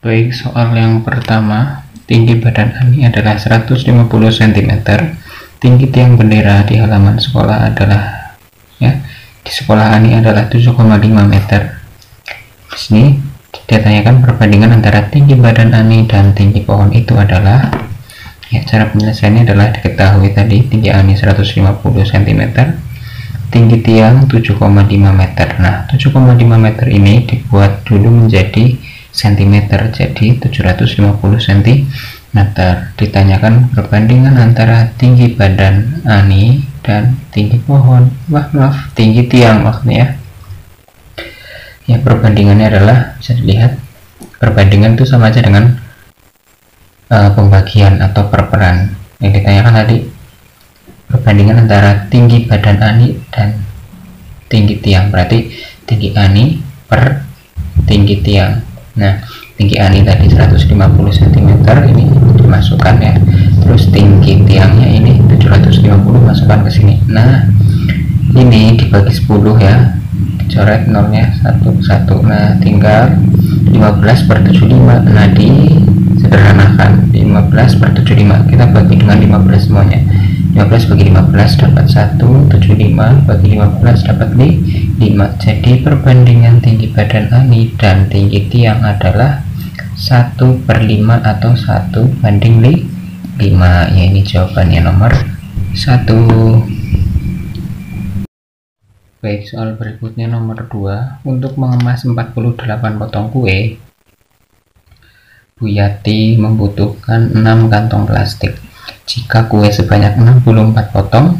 Baik, soal yang pertama, tinggi badan Ani adalah 150 cm, tinggi tiang bendera di halaman sekolah adalah di sekolah Ani adalah 7,5 meter. Di sini ditanyakan perbandingan antara tinggi badan Ani dan tinggi pohon itu adalah, cara penyelesaiannya adalah diketahui tadi tinggi Ani 150 cm, tinggi tiang 7,5 meter. Nah, 7,5 meter ini dibuat dulu menjadi cm, jadi 750 cm. Ditanyakan perbandingan antara tinggi badan Ani dan tinggi pohon, tinggi tiang maksudnya ya. Perbandingannya adalah, bisa dilihat perbandingan itu sama aja dengan pembagian atau perperan. Yang ditanyakan tadi perbandingan antara tinggi badan Ani dan tinggi tiang, berarti tinggi Ani per tinggi tiang. Nah, tinggi Ani tadi 150 cm, ini dimasukkan ya. Terus tinggi tiangnya ini 750, masukkan ke sini. Nah, ini dibagi 10 ya. Dicoret nolnya 1. Nah, tinggal 15 per 75. Nah, disederhanakan 15 per 75. Kita bagi dengan 15 semuanya. 15 bagi 15 dapat 1, 75 bagi 15 dapat 5. Jadi perbandingan tinggi badan Ani dan tinggi tiang adalah 1/5 atau 1/5. Ya, ini jawabannya nomor 1. Baik, soal berikutnya nomor 2. Untuk mengemas 48 potong kue, Bu Yati membutuhkan 6 kantong plastik. Jika kue sebanyak 64 potong,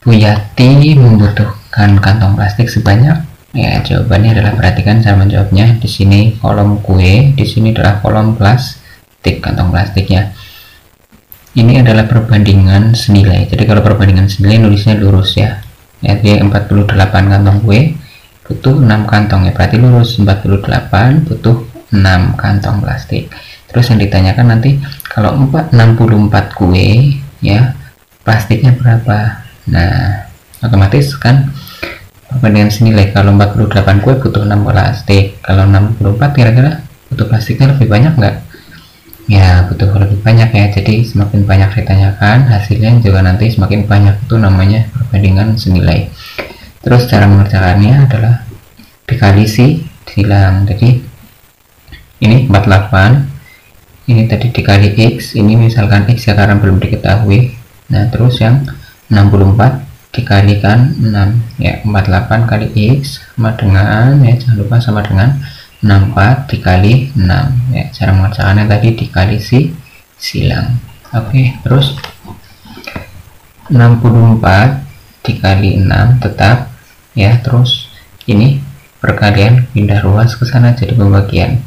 Bu Yati membutuhkan kantong plastik sebanyak, jawabannya adalah, perhatikan cara menjawabnya. Di sini kolom kue, di sini adalah kolom plastik, kantong plastiknya. Ini adalah perbandingan senilai. Jadi kalau perbandingan senilai nulisnya lurus ya. Dia 48 kantong kue butuh 6 kantong ya, berarti lurus. 48 butuh 6 kantong plastik. Terus yang ditanyakan nanti kalau 64 kue ya, plastiknya berapa? Nah, otomatis kan perbandingan senilai. Kalau 48 kue butuh 6 plastik, kalau 64 kira-kira butuh plastiknya lebih banyak nggak? Ya, butuh lebih banyak ya. Jadi semakin banyak ditanyakan, hasilnya juga nanti semakin banyak. Itu namanya perbandingan senilai. Terus cara mengerjakannya adalah dikali silang. Jadi ini 48, ini tadi dikali X, ini misalkan X ya karena belum diketahui. Nah, terus yang 64 dikalikan 6 ya, 48 kali X sama dengan, jangan lupa sama dengan 64 dikali 6 ya. Cara mengerjakannya tadi dikali silang. Oke, terus 64 dikali 6 tetap ya. Terus ini perkalian pindah ruas ke sana jadi pembagian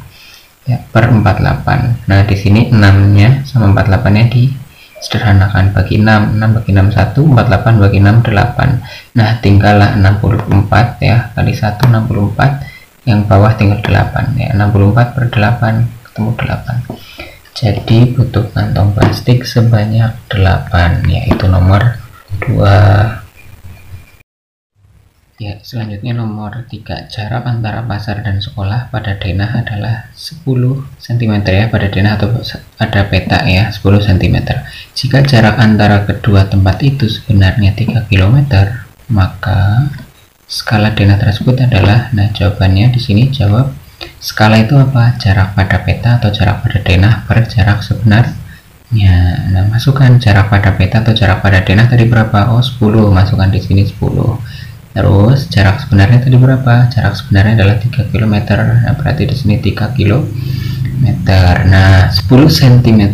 ya, per 48. Nah, di sini 6-nya sama 48-nya disederhanakan, bagi 6. 6 bagi 6 1, 48 bagi 6 8. Nah, tinggallah 64 ya, kali 1 64, yang bawah tinggal 8 ya. 64 per 8 ketemu 8. Jadi butuh kantong plastik sebanyak 8, yaitu nomor 2. Ya, selanjutnya nomor 3. Jarak antara pasar dan sekolah pada denah adalah 10 cm ya, pada denah atau ada peta ya, 10 cm. Jika jarak antara kedua tempat itu sebenarnya 3 km, maka skala denah tersebut adalah, nah jawabannya di sini jawab skala itu apa? Jarak pada peta atau jarak pada denah per jarak sebenarnya. Nah, masukkan jarak pada peta atau jarak pada denah tadi berapa? Oh, 10, masukkan di sini 10. Terus jarak sebenarnya tadi berapa? Jarak sebenarnya adalah 3 km. Nah, berarti di sini 3 km. Nah, 10 cm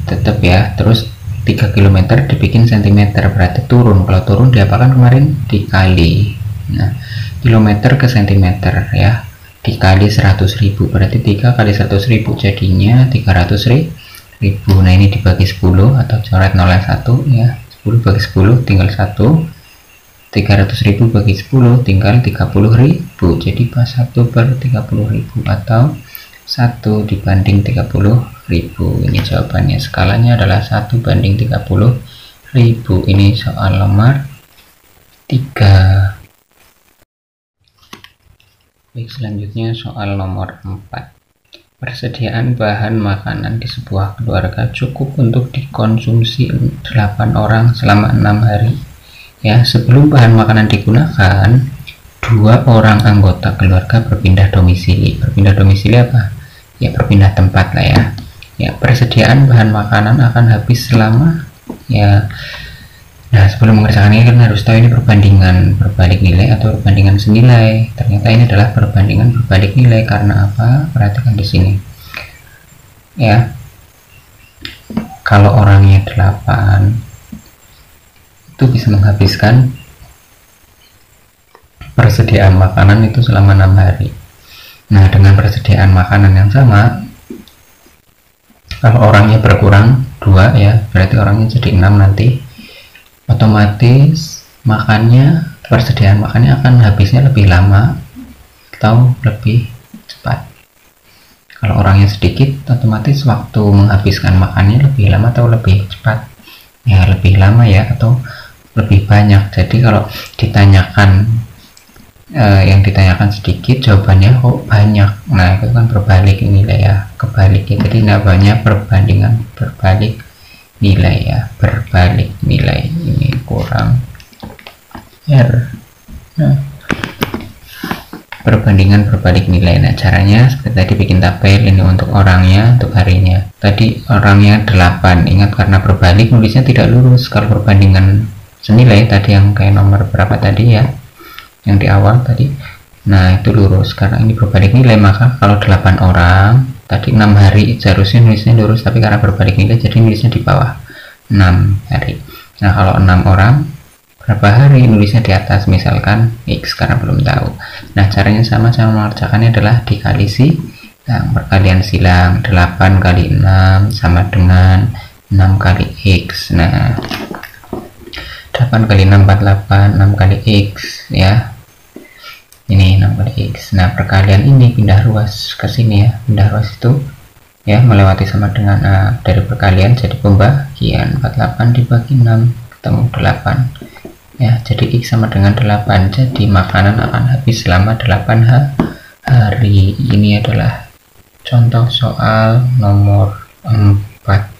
tetap ya. Terus 3 km dibikin cm, berarti turun. Kalau turun diapakan kemarin? Dikali. Nah, kilometer ke cm ya. Dikali 100.000, berarti 3 kali 100.000 jadinya 300.000. Nah, ini dibagi 10 atau coret nolnya 1 ya. 10 bagi 10 tinggal 1. 300.000 bagi 10 tinggal 30.000. Jadi pas 1 per 30.000 atau 1 dibanding 30.000. Ini jawabannya, skalanya adalah 1 banding 30.000. Ini soal nomor 3. Baik, selanjutnya soal nomor 4. Persediaan bahan makanan di sebuah keluarga cukup untuk dikonsumsi 8 orang selama 6 hari. Ya, sebelum bahan makanan digunakan, 2 orang anggota keluarga berpindah domisili. Berpindah domisili apa? Ya, berpindah tempat lah ya. Ya, persediaan bahan makanan akan habis selama ya. Nah, sebelum mengerjakan ini kan harus tahu ini perbandingan berbalik nilai atau perbandingan senilai. Ternyata ini adalah perbandingan berbalik nilai. Karena apa? Perhatikan di sini. Ya. Kalau orangnya 8 itu bisa menghabiskan persediaan makanan itu selama 6 hari. Nah, dengan persediaan makanan yang sama, kalau orangnya berkurang 2 ya, berarti orangnya jadi 6 nanti. Otomatis persediaan makannya akan habisnya lebih lama atau lebih cepat. Kalau orangnya sedikit, otomatis waktu menghabiskan makannya lebih lama atau lebih cepat. Ya, lebih lama ya, atau lebih banyak. Jadi kalau ditanyakan yang ditanyakan sedikit, jawabannya kok banyak. Nah, itu kan berbalik nilai ya, kebalik ya. Jadi namanya perbandingan berbalik nilai ya, berbalik nilai. Ini kurang R. Nah, perbandingan berbalik nilai. Nah, caranya seperti tadi, bikin tabel. Ini untuk orangnya, untuk harinya. Tadi orangnya 8, ingat karena berbalik nulisnya tidak lurus. Kalau perbandingan senilai tadi yang kayak nomor berapa tadi ya, yang di awal tadi, nah itu lurus. Karena ini berbalik nilai, maka kalau 8 orang tadi 6 hari seharusnya nulisnya lurus, tapi karena berbalik nilai jadi nulisnya di bawah 6 hari. Nah, kalau 6 orang berapa hari, nulisnya di atas, misalkan X karena belum tahu. Nah, caranya sama mengerjakannya adalah dikali silang, perkalian silang. 8 kali 6 sama dengan 6 kali X. Nah, 8 kali 6 48, 6 kali X ya. Ini 6 kali X. Nah, perkalian ini pindah ruas ke sini ya. Pindah ruas itu ya melewati sama dengan dari perkalian jadi pembagian. 48 dibagi 6 ketemu 8 ya, jadi X sama dengan 8. Jadi makanan akan habis selama 8 hari. Ini adalah contoh soal nomor 4.